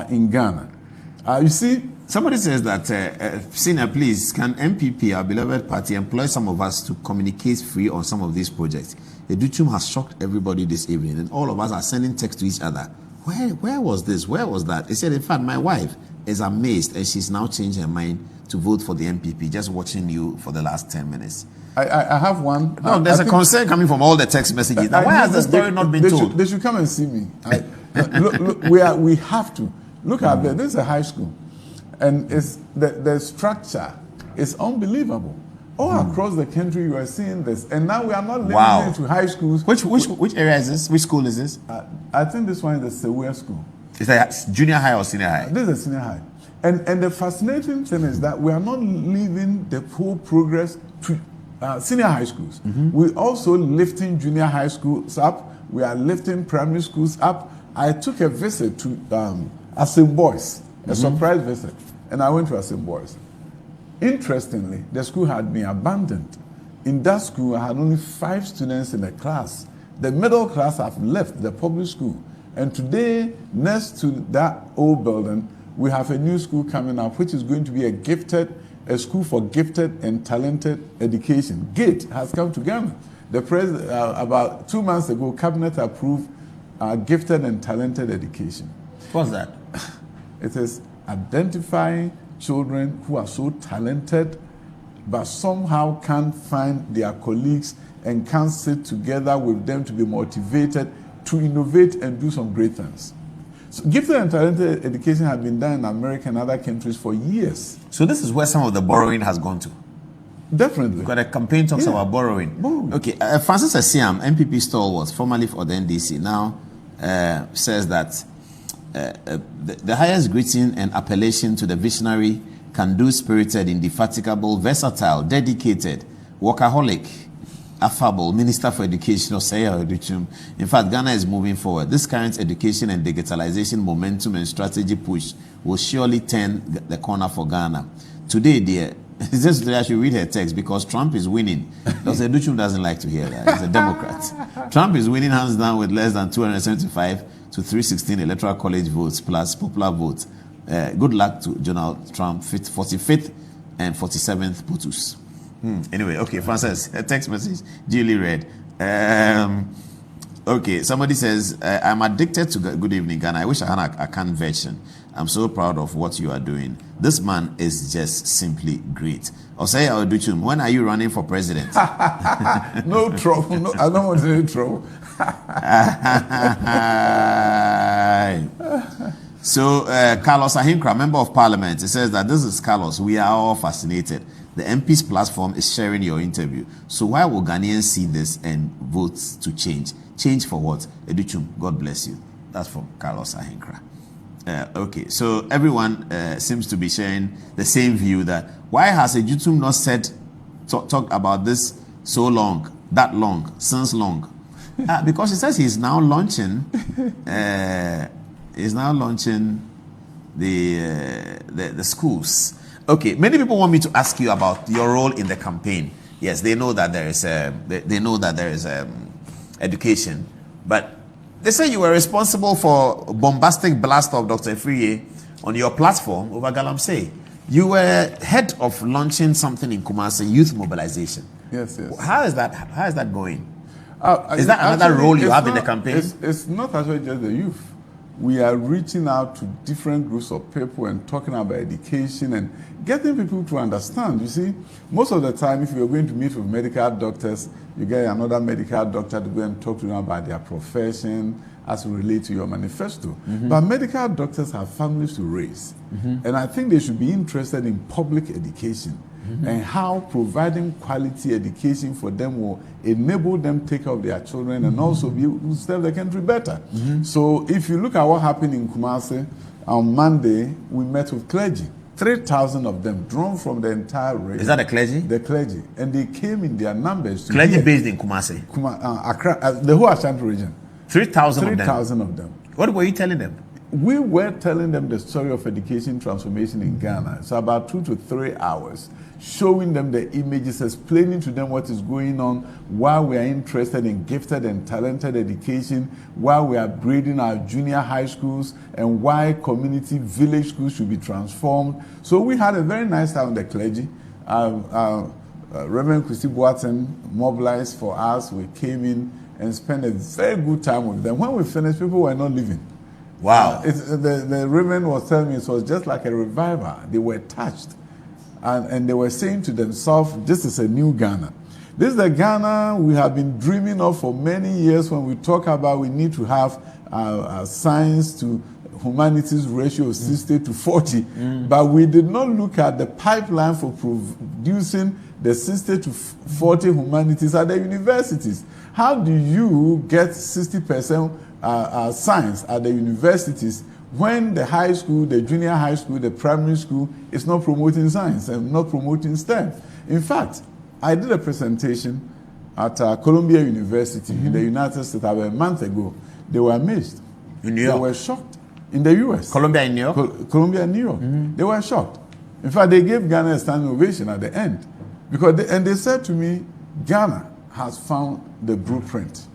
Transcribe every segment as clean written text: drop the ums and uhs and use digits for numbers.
in Ghana. You see, somebody says that, Senior, please, can MPP, our beloved party, employ some of us to communicate free on some of these projects? Adutwum has shocked everybody this evening, and all of us are sending text to each other. Where was this? Where was that? He said, in fact, my wife is amazed, and she's now changed her mind to vote for the MPP, just watching you for the last 10 minutes. I have one. No, there's a concern coming from all the text messages. Now, why has the story not been told? They should come and see me. Look, we have to. Look at this. This is a high school. And it's the structure is unbelievable. All across the country, you are seeing this. And now we are not limiting it to high schools. Which area is this? Which school is this? I think this one is the Sewell School. Is that junior high or senior high? This is a senior high. And the fascinating thing is that we are not leaving the whole progress to senior high schools. We're also lifting junior high schools up. We are lifting primary schools up. I took a visit to Asim Boys, a surprise visit, and I went to Asim Boys. Interestingly, the school had been abandoned. In that school, I had only 5 students in the class. The middle class have left the public school. And today, next to that old building, we have a new school coming up, which is going to be a school for gifted and talented education. GATE has come to Ghana. The president, about 2 months ago, Cabinet approved gifted and talented education. What's that? It is identifying children who are so talented, but somehow can't find their colleagues and can't sit together with them to be motivated to innovate and do some great things. So gifted and talented education has been done in America and other countries for years. So this is where some of the borrowing has gone to. Definitely. We've got a campaign talks about borrowing. Okay, Francis Asiam, MPP stalwart, formerly for the NDC, now says that the highest greeting and appellation to the visionary, can-do spirited, indefatigable, versatile, dedicated, workaholic, affable Minister for Education, Osei Adutwum. In fact, Ghana is moving forward. This current education and digitalization momentum and strategy push will surely turn the corner for Ghana. Today, dear, I should read her text because Trump is winning. Dr. Adutwum doesn't like to hear that. He's a Democrat. Trump is winning hands down with less than 275 to 316 electoral college votes plus popular votes. Good luck to Donald Trump, 45th and 47th POTUS. Anyway, okay, Francis, a text message, duly read. Okay, somebody says, I'm addicted to Good Evening Ghana. I wish I had a canned version. I'm so proud of what you are doing. This man is just simply great. Osei Adutwum, when are you running for president? No trouble. No, I don't want to do trouble. So, Carlos Ahinkra, Member of Parliament, he says that this is Carlos. We are all fascinated. The MP's platform is sharing your interview. So why will Ghanaians see this and vote to change? Change for what? Adutwum, God bless you. That's from Carlos Ahinkra. Okay, so everyone seems to be sharing the same view that why has Adutwum not said, talk about this so long, that long, since long? Because he says he's now launching the schools. Okay, many people want me to ask you about your role in the campaign. Yes, they know that there is education, but they say you were responsible for bombastic blast of Dr. Friye on your platform over Galamsey. You were head of launching something in Kumasi, youth mobilization. Yes. How is that going? Is that another role you have in the campaign? It's not actually just the youth. We are reaching out to different groups of people and talking about education and getting people to understand. You see, most of the time, if you're going to meet with medical doctors, you get another medical doctor to go and talk to them about their profession as it relates to your manifesto. But medical doctors have families to raise. And I think they should be interested in public education and how providing quality education for them will enable them to take care of their children and also be able to serve the country better. So if you look at what happened in Kumasi, on Monday, we met with clergy. 3,000 of them drawn from the entire region. Is that the clergy? The clergy. And they came in their numbers. Clergy based in Kumasi? Accra, the whole Ashanti region. 3,000 of them? 3,000 of them. What were you telling them? we were telling them the story of education transformation in Ghana. It's about 2 to 3 hours, showing them the images, explaining to them what is going on, why we are interested in gifted and talented education, why we are upgrading our junior high schools, and why community village schools should be transformed. So we had a very nice time with the clergy. Reverend Christy Boateng mobilized for us. We came in and spent a very good time with them. When we finished, people were not leaving. Wow. The Reverend was telling me it was just like a revival. They were touched. And they were saying to themselves, this is a new Ghana. This is the Ghana we have been dreaming of for many years when we talk about we need to have science to humanities ratio of 60 to 40. But we did not look at the pipeline for producing the 60 to 40 humanities at the universities. How do you get 60% science at the universities when the high school, the junior high school, the primary school is not promoting science and not promoting STEM? In fact, I did a presentation at Columbia University in the United States about a month ago. They were amazed. In New York? They were shocked. In the U.S. Columbia in New York? Columbia in New York. They were shocked. In fact, they gave Ghana a standing ovation at the end. They said to me, Ghana has found the blueprint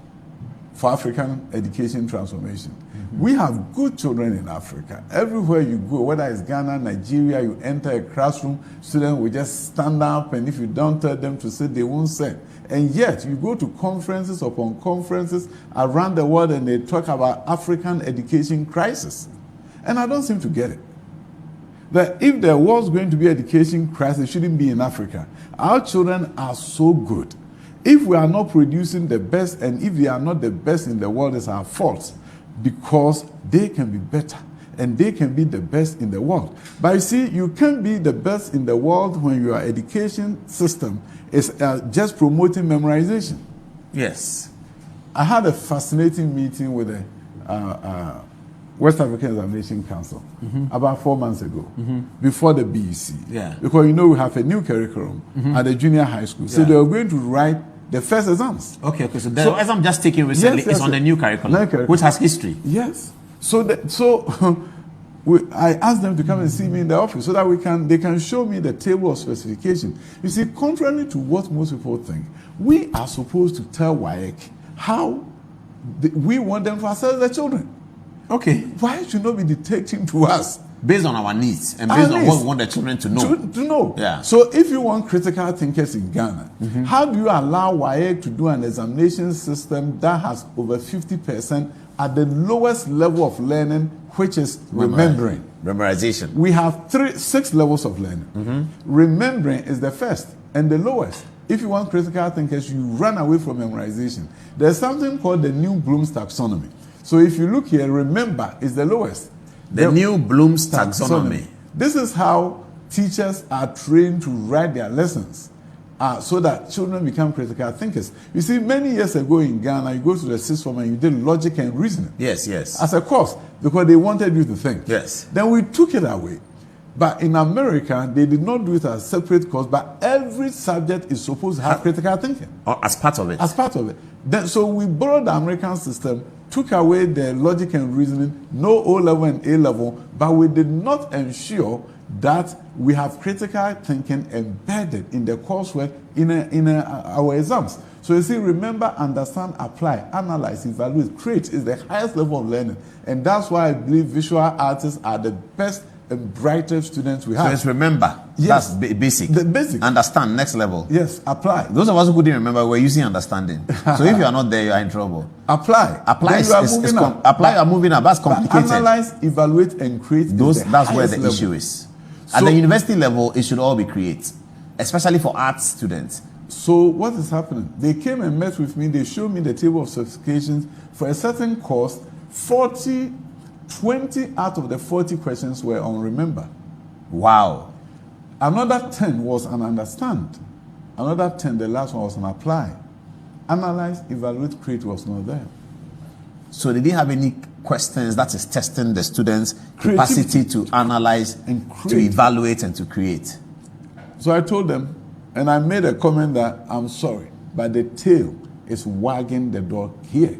for African education transformation. We have good children in Africa. Everywhere you go, whether it's Ghana, Nigeria, you enter a classroom, students will just stand up, and if you don't tell them to sit, they won't sit. And yet, you go to conferences upon conferences around the world, and they talk about African education crisis. And I don't seem to get it. That if there was going to be education crisis, it shouldn't be in Africa. Our children are so good. If we are not producing the best, and if they are not the best in the world, it's our fault, because they can be better and they can be the best in the world. But you see, you can't be the best in the world when your education system is just promoting memorization. Yes. I had a fascinating meeting with the West African Examination Council about 4 months ago, before the BEC. Yeah. Because we have a new curriculum at the junior high school. So they are going to write the first exams. Okay. So the exam just taken recently is on the new curriculum, which has history. Yes. I asked them to come and see me in the office so that they can show me the table of specification. You see, contrary to what most people think, we are supposed to tell WAEC how we want them to assess the children. Okay. Why should not be dictating to us? Based on our needs and based on what we want the children to know. To know. Yeah. So if you want critical thinkers in Ghana, how do you allow WAEC to do an examination system that has over 50% at the lowest level of learning, which is remembering? Memorization. We have 6 levels of learning. Remembering is the first and the lowest. If you want critical thinkers, you run away from memorization. There's something called the New Bloom's taxonomy. So if you look here, remember is the lowest. The New Bloom's taxonomy. This is how teachers are trained to write their lessons so that children become critical thinkers. You see, many years ago in Ghana, you go to the sixth form and you did logic and reasoning. Yes. As a course, because they wanted you to think. Yes. Then we took it away. But in America, they did not do it as a separate course, but every subject is supposed to have critical thinking. As part of it. As part of it. So we borrowed the American system, took away the logic and reasoning, no O-level and A-level, but we did not ensure that we have critical thinking embedded in the coursework in our exams. So you see, remember, understand, apply, analyze, evaluate, create is the highest level of learning. And that's why I believe visual artists are the best and brightest students we have. So it's remember. Yes. That's basic. The basic. Understand, next level. Yes, apply. Those of us who couldn't remember were using understanding. So if you are not there, you are in trouble. Apply. Apply you are moving up. That's complicated. Analyze, evaluate, and create. That's where the issue is. At the university level, it should all be create, especially for arts students. So what is happening? They came and met with me. They showed me the table of specifications for a certain course. 20 out of the 40 questions were on remember. Wow. Another 10 was on understand. Another 10, the last one was on apply. Analyze, evaluate, create was not there. So they didn't have any questions that is testing the students' capacity to analyze, and create, to evaluate, and to create. So I told them, and I made a comment that I'm sorry, but the tail is wagging the dog here.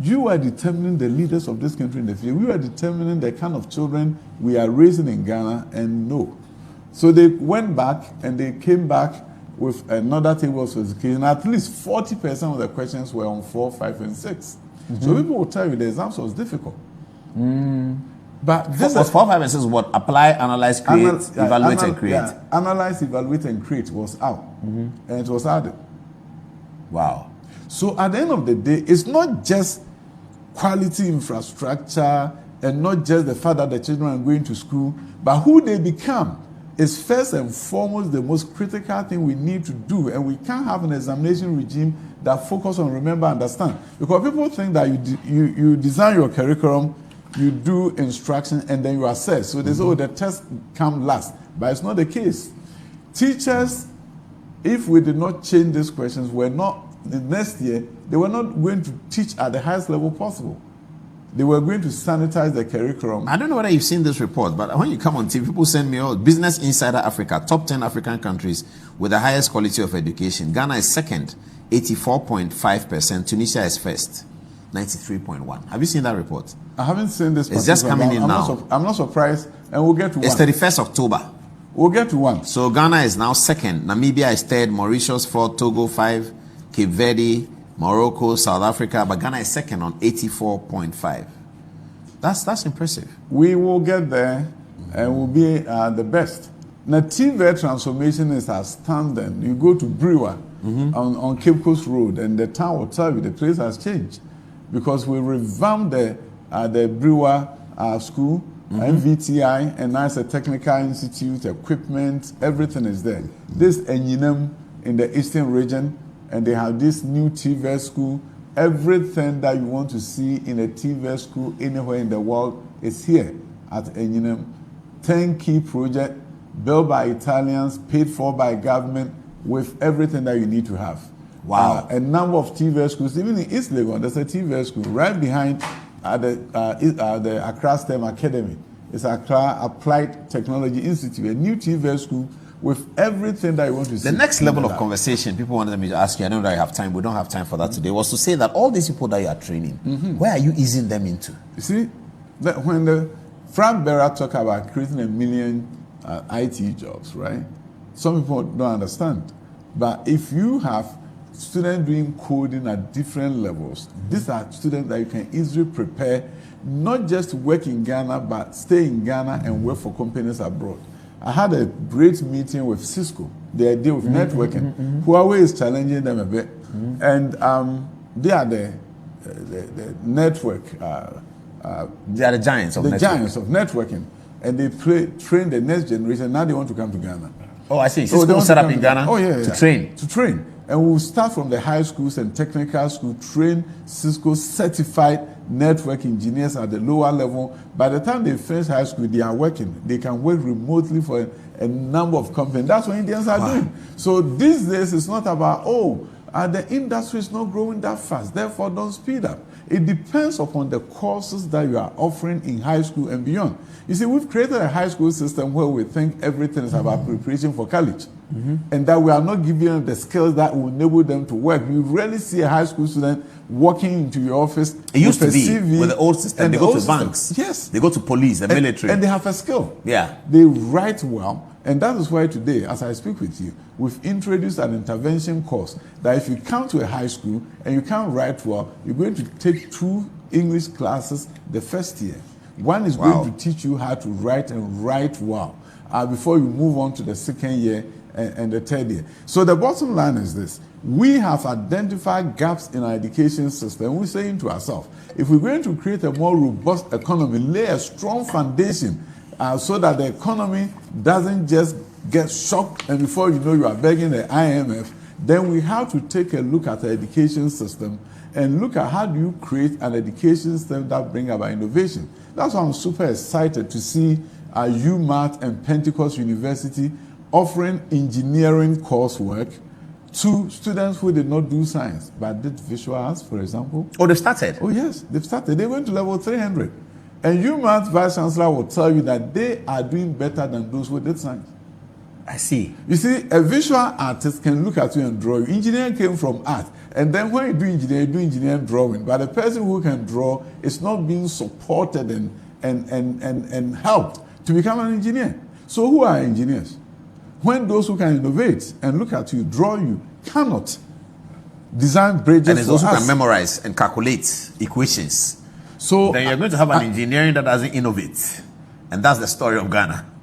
You are determining the leaders of this country in the future. We are determining the kind of children we are raising in Ghana, and no. So they went back and they came back with another table of education. At least 40% of the questions were on 4, 5, and 6. So people will tell you the exams was difficult. But this was 4, 5, and 6 what? Apply, analyze, create, evaluate, and create. Yeah, analyze, evaluate, and create was out. And it was added. Wow. So at the end of the day, it's not just quality infrastructure and not just the fact that the children are going to school, but who they become is first and foremost the most critical thing we need to do. And we can't have an examination regime that focuses on remember, understand. Because people think that you design your curriculum, you do instruction, and then you assess. So they say, oh, the test comes last. But it's not the case. Teachers, if we did not change these questions, were not, the next year, they were not going to teach at the highest level possible. They were going to sanitize the curriculum. I don't know whether you've seen this report, but when you come on TV, people send me, Business Insider Africa, top 10 African countries with the highest quality of education. Ghana is second, 84.5%. Tunisia is first, 93.1%. Have you seen that report? I haven't seen this. It's just coming in now. I'm not surprised, and we'll get to one. It's 31st October. We'll get to one. So Ghana is now second. Namibia is third. Mauritius 4th. Togo 5. Cape Verde, Morocco, South Africa. But Ghana is second on 84.5. That's impressive. We will get there and we'll be the best. Now, TV transformation is outstanding. You go to Brewer on Cape Coast Road, and the town will tell you the place has changed because we revamped the Brewer school, MVTI, and now it's a technical institute, equipment, everything is there. This Enyinam in the eastern region, and they have this new TV school. Everything that you want to see in a TV school anywhere in the world is here at Enyinam. 10 key projects built by Italians, paid for by government, with everything that you need to have. Wow. A number of TV schools, even in East Legon, there's a TV school right behind the Accra STEM Academy. It's Accra Applied Technology Institute, a new TV school with everything that you want to see. The next level of conversation, people wanted me to ask you, I don't know that I have time, we don't have time for that today, was to say that all these people that you are training, where are you easing them into? You see, when the Frank Berra talk about creating 1 million IT jobs, right? Some people don't understand. But if you have students doing coding at different levels, these are students that you can easily prepare, not just to work in Ghana, but stay in Ghana and work for companies abroad. I had a great meeting with Cisco, the idea of networking. Huawei is challenging them a bit, and they are the network. They are the giants of networking. The giants of networking, and they train the next generation. Now they want to come to Ghana. Oh, I see. Cisco set up in Ghana to train. To train. And we'll start from the high schools and technical schools, train Cisco certified network engineers at the lower level. By the time they finish high school, they are working. They can work remotely for a number of companies. That's what Indians are doing. So these days, it's not about, the industry is not growing that fast, therefore don't speed up. It depends upon the courses that you are offering in high school and beyond. You see, we've created a high school system where we think everything is about preparation for college. And that we are not giving them the skills that will enable them to work. You rarely see a high school student walking into your office. It used to be CV with the old system. They go to banks. Yes. They go to police, the military. And they have a skill. Yeah. They write well. And that is why today, as I speak with you, we've introduced an intervention course that if you come to a high school and you can't write well, you're going to take 2 English classes the first year. One is going to teach you how to write and write well before you move on to the second year and the third year. So the bottom line is this. We have identified gaps in our education system. We're saying to ourselves, if we're going to create a more robust economy, lay a strong foundation so that the economy doesn't just get shocked and before you know you are begging the IMF, then we have to take a look at the education system and look at how do you create an education system that brings about innovation. That's why I'm super excited to see UMass and Pentecost University offering engineering coursework to students who did not do science but did visual arts, for example. Oh, they've started? Oh, yes, they've started. They went to level 300. And UMass Vice Chancellor will tell you that they are doing better than those who did science. I see. You see, a visual artist can look at you and draw you. Engineering came from art. And then when you do engineering drawing. But the person who can draw is not being supported and helped to become an engineer. So who are engineers? When those who can innovate and look at you, draw you, cannot design bridges. And it's those who can memorize and calculate equations. So then you're going to have an engineering that doesn't innovate. And that's the story of Ghana.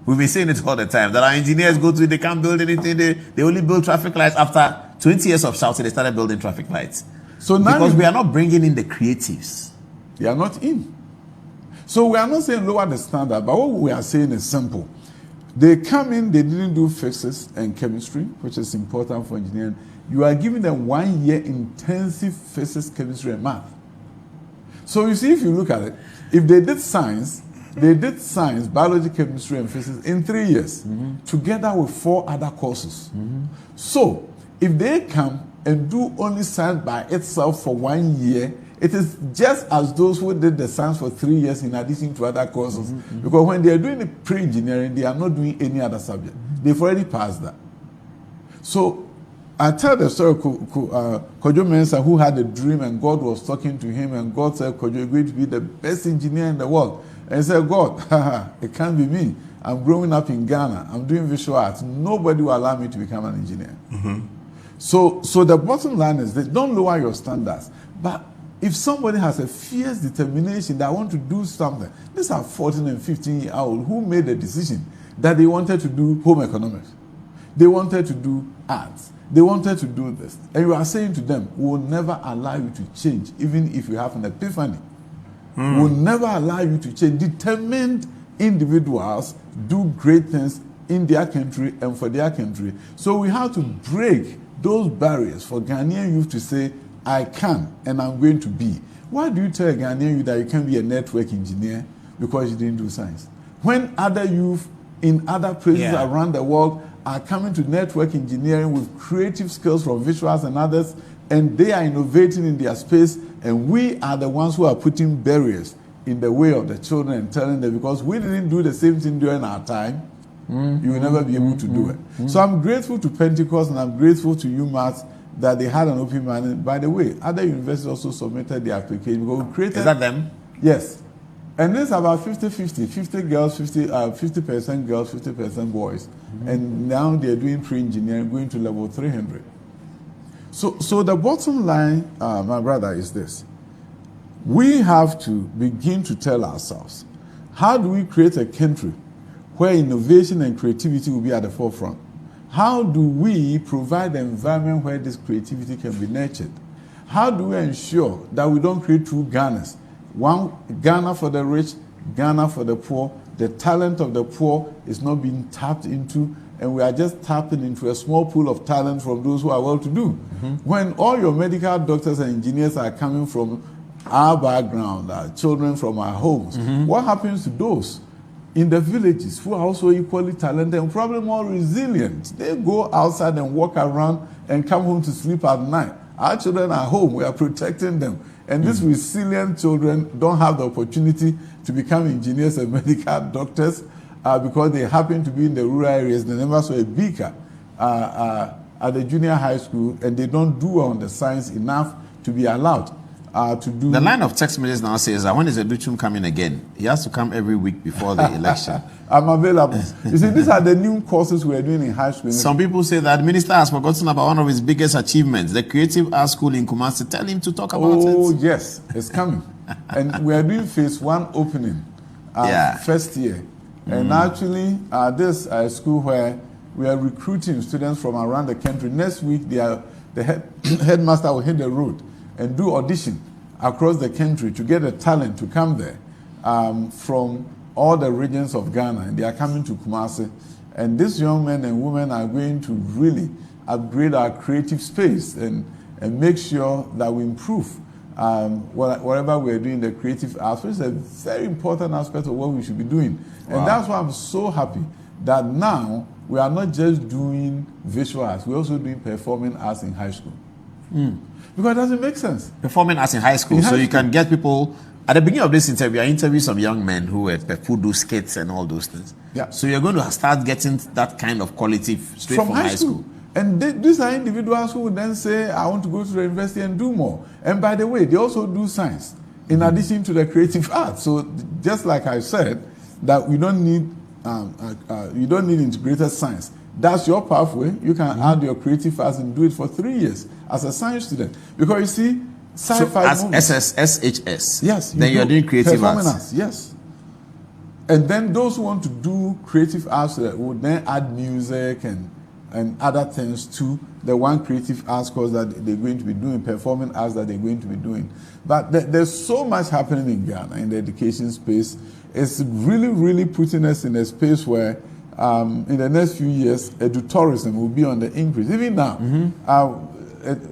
We've been saying it all the time, that our engineers they can't build anything. They only build traffic lights. After 20 years of shouting, they started building traffic lights. So now because we are not bringing in the creatives. They are not in. So we are not saying lower the standard, but what we are saying is simple. They come in, they didn't do physics and chemistry, which is important for engineering. You are giving them 1 year intensive physics, chemistry, and math. So you see, if you look at it, if they did science, biology, chemistry, and physics in 3 years, together with 4 other courses. So if they come and do only science by itself for 1 year, it is just as those who did the science for 3 years in addition to other courses. Because when they are doing the pre-engineering, they are not doing any other subject. They've already passed that. So I tell the story of Kojo Mensah, who had a dream and God was talking to him and God said, Kojo, you're going to be the best engineer in the world. And he said, God, it can't be me. I'm growing up in Ghana. I'm doing visual arts. Nobody will allow me to become an engineer. So the bottom line is that don't lower your standards. But if somebody has a fierce determination that want to do something, these are 14 and 15-year-olds who made a decision that they wanted to do home economics. They wanted to do arts. They wanted to do this. And you are saying to them, we will never allow you to change, even if you have an epiphany. We will never allow you to change. Determined individuals do great things in their country and for their country. So we have to break those barriers for Ghanaian youth to say, I can and I'm going to be. Why do you tell a Ghanaian youth that you can be a network engineer because you didn't do science? When other youth in other places around the world are coming to network engineering with creative skills from visuals and others, and they are innovating in their space, and we are the ones who are putting barriers in the way of the children and telling them, because we didn't do the same thing during our time, you will never be able to do it. So I'm grateful to Pentecost and I'm grateful to UMass that they had an open mind. By the way, other universities also submitted their application. Because we created, is that them? Yes. And this is about 50-50, 50 girls, 50% girls, 50% boys. And now they're doing pre-engineering, going to level 300. So the bottom line, my brother, is this. We have to begin to tell ourselves, how do we create a country where innovation and creativity will be at the forefront? How do we provide an environment where this creativity can be nurtured? How do we ensure that we don't create two Ghanas? One Ghana for the rich, Ghana for the poor. The talent of the poor is not being tapped into, and we are just tapping into a small pool of talent from those who are well-to-do. When all your medical doctors and engineers are coming from our background, our children from our homes, what happens to those in the villages who are also equally talented and probably more resilient? They go outside and walk around and come home to sleep at night. Our children are home. We are protecting them. And these resilient children don't have the opportunity to become engineers and medical doctors because they happen to be in the rural areas. They never saw a beaker at the junior high school, and they don't do well on the science enough to be allowed to do. The line of text messages now says that when is Adutwum coming again? He has to come every week before the election. I'm available. You see, these are the new courses we are doing in high school. Some people say that the minister has forgotten about one of his biggest achievements, the Creative Arts School in Kumasi. Tell him to talk about it. Oh, yes, it's coming. And we are doing phase 1 opening first year. And actually, this is a school where we are recruiting students from around the country. Next week, the headmaster will hit the road and do audition across the country to get a talent to come there from all the regions of Ghana, and they are coming to Kumasi. And these young men and women are going to really upgrade our creative space and make sure that we improve whatever we're doing, the creative aspect is a very important aspect of what we should be doing. And that's why I'm so happy that now we are not just doing visual arts, we're also doing performing arts in high school. Because it doesn't make sense. Performing arts in high school, so you can get people At the beginning of this interview, I interviewed some young men who do skits and all those things. Yeah. So you're going to start getting that kind of quality straight from high school. And these are individuals who would then say, I want to go to the university and do more. And by the way, they also do science in addition to the creative arts. So just like I said, that we don't need you don't need integrated science. That's your pathway. You can add your creative arts and do it for 3 years as a science student. Because you see, sci-fi so as SHS, yes, then you're doing creative arts. Yes. And then those who want to do creative arts would then add music and other things to the one creative arts course that they're going to be doing, performing arts that they're going to be doing. But there's so much happening in Ghana in the education space. It's really, really putting us in a space where in the next few years, edutourism will be on the increase. Even now,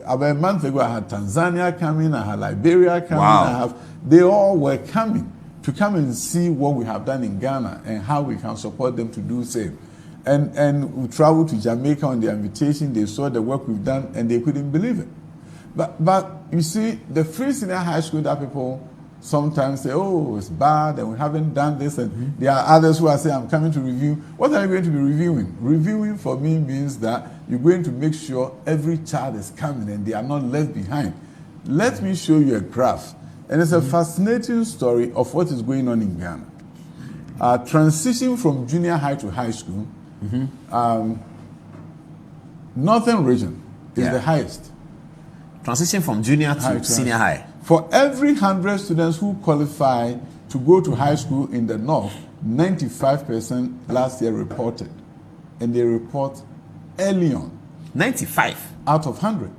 about a month ago, I had Tanzania coming, I had Liberia coming, wow. They all were coming to come and see what we have done in Ghana and how we can support them to do same. And we traveled to Jamaica on their invitation. They saw the work we've done and they couldn't believe it. But you see, the free senior high school that people sometimes say, oh, it's bad and we haven't done this. And there are others who are saying, I'm coming to review. What are you going to be reviewing? Reviewing for me means that you're going to make sure every child is coming and they are not left behind. Let me show you a graph. And it's a fascinating story of what is going on in Ghana. Transition from junior high to high school, Northern region is the highest. Transition from junior to senior high. For every 100 students who qualify to go to high school in the North, 95% last year reported. And they report early on. 95? Out of 100.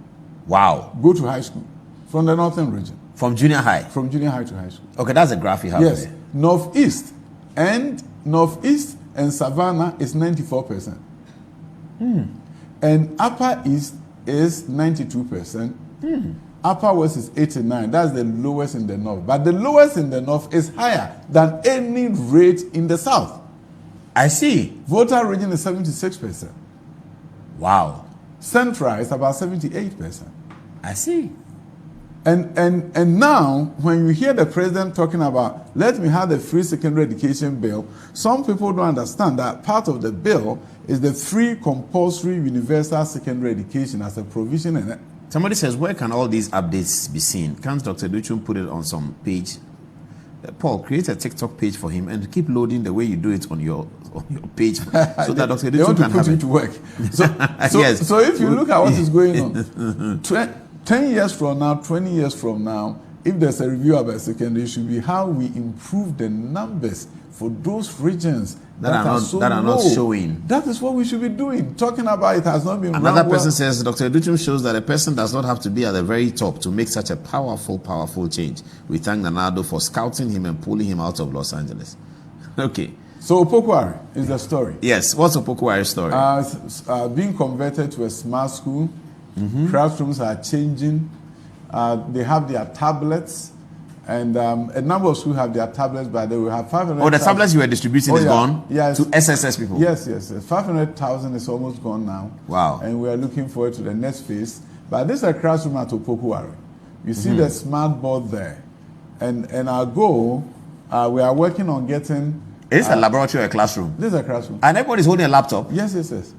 Wow. Go to high school from the Northern region. From junior high? From junior high to high school. Okay, that's a graph you have yes. there. Northeast and Savannah is 94%. And Upper East is 92%. Upper West is 89%. That's the lowest in the North. But the lowest in the North is higher than any rate in the South. I see. Volta region is 76%. Wow. Central is about 78%. I see. And now, when you hear the president talking about, let me have the free secondary education bill, some people don't understand that part of the bill is the free compulsory universal secondary education as a provision in it. Somebody says, where can all these updates be seen? Can't Dr. Adutwum put it on some page? Paul, create a TikTok page for him and keep loading the way you do it on your page so that Dr. Adutwum can have it. To work. Yes. So if you look at what is going on, 10 years from now, 20 years from now, if there's a review about secondary, it should be how we improve the numbers for those regions that are not showing. That is what we should be doing. Talking about it has not been. Another person says, Dr. Adutwum shows that a person does not have to be at the very top to make such a powerful, powerful change. We thank Nanado for scouting him and pulling him out of Los Angeles. Okay. So Opokwari is the story. Yes. What's Opokwari's story? Being converted to a smart school. Classrooms are changing. They have their tablets. And a number of schools have their tablets, but they will have 500,000. Oh, the tablets you were distributing is gone? Yes. To SSS people? Yes. 500,000 is almost gone now. Wow. And we are looking forward to the next phase. But this is a classroom at Opokwari. You see the smart board there. And our goal, we are working on getting... Is this a laboratory or a classroom? This is a classroom. And everybody's holding a laptop? Yes.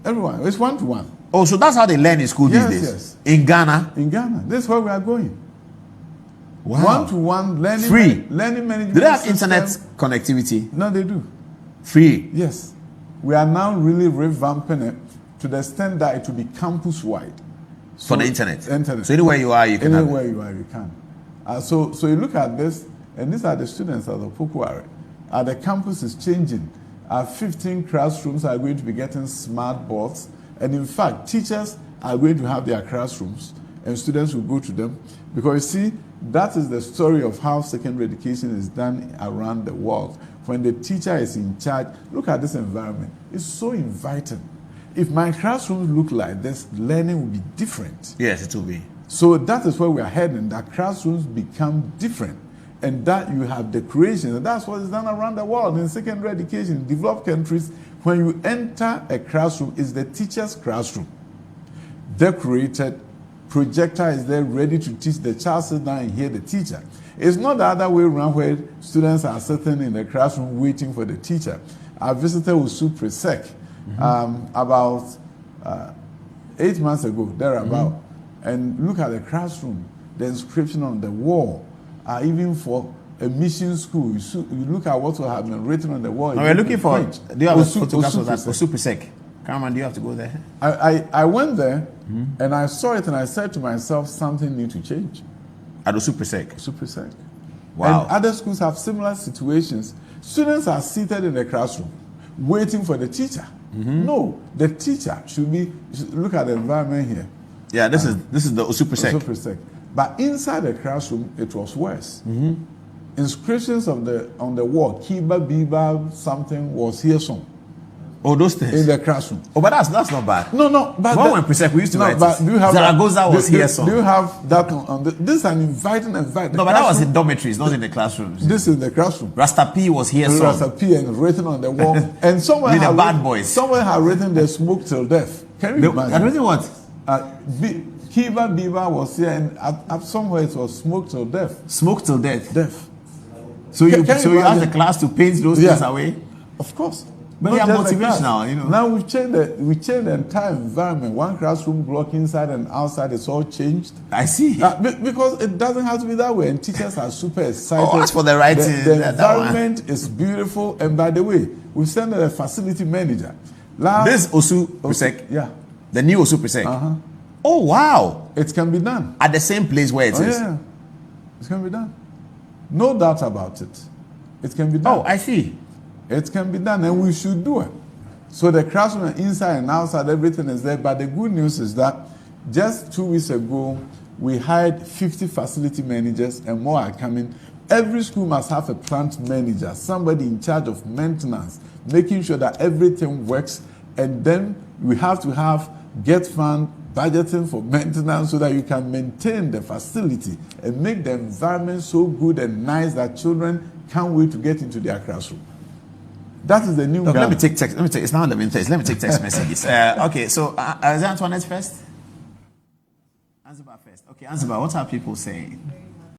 Everyone. It's one-to-one. Oh, so that's how they learn in school these days? Yes. In Ghana? In Ghana. This is where we are going. Wow. One-to-one learning. Free. Learning management. Do they have internet connectivity? No, they do. Free? Yes. We are now really revamping it to the extent that it will be campus-wide. For the internet? Internet. So anywhere you are, you can Anywhere you are, you can. So you look at this, and these are the students at the Opokwari. The campus is changing. 15 classrooms are going to be getting smart boards. And in fact, teachers are going to have their classrooms, and students will go to them. Because you see, that is the story of how secondary education is done around the world. When the teacher is in charge, look at this environment. It's so inviting. If my classrooms look like this, learning will be different. Yes, it will be. So that is where we are heading, that classrooms become different. And that you have the creation. And that's what is done around the world in secondary education. In developed countries, when you enter a classroom, it's the teacher's classroom. Decorated, projector is there ready to teach. The child sits down and hear the teacher. It's not the other way around where students are sitting in the classroom waiting for the teacher. I visited Osu Presec about 8 months ago, thereabout, and look at the classroom. The inscription on the wall are even for a mission school. You look at what will have been written on the wall. No, we're looking for. Do you have a photograph of that? Osu Presec. Cameron, do you have to go there? I went there and I saw it and I said to myself, something needs to change. At Osu Presec? Osu Presec. Wow. And other schools have similar situations. Students are seated in the classroom waiting for the teacher. No, the teacher should be. Look at the environment here. Yeah, this is the Osu Presec. Osu Presec. But inside the classroom, it was worse. Inscriptions on the wall, Kiba, Biba, something was here some. Oh, those things in the classroom. Oh, but that's not bad. No. But when we Presec, we used to write. But do you have Zaragoza was here some. Do you have that on the? This is an inviting environment. No, but that was in dormitories, not in the classrooms. This is the classroom. Rasta P was here some. Rasta P and written on the wall, and someone had bad boys. Someone had written "the smoke till death." Can you imagine? Had written what? Kiba Biba was here, and at somewhere it was smoke till death. Smoke till death. Death. So you asked the class to paint those things away? Of course. But they are motivational, you know. Now we changed the entire environment. One classroom block inside and outside is all changed. I see. Because it doesn't have to be that way, and teachers are super excited. Oh, as for the writing, the environment is beautiful. And by the way, we sent a facility manager. This Osu Presec? Yeah. The new Osu Presec? Oh, wow. It can be done. At the same place where it is? Yeah. It can be done. No doubt about it. It can be done. Oh, I see. It can be done, and we should do it. So the classroom inside and outside, everything is there. But the good news is that just 2 weeks ago, we hired 50 facility managers, and more are coming. Every school must have a plant manager, somebody in charge of maintenance, making sure that everything works. And then we have to get fund budgeting for maintenance so that you can maintain the facility and make the environment so good and nice that children can't wait to get into their classroom. That is the new. Look, let me take text. It's now 11:30. Let me take text messages. Okay, so is Antoinette first? Anziba first. Okay, Anziba, what are people saying?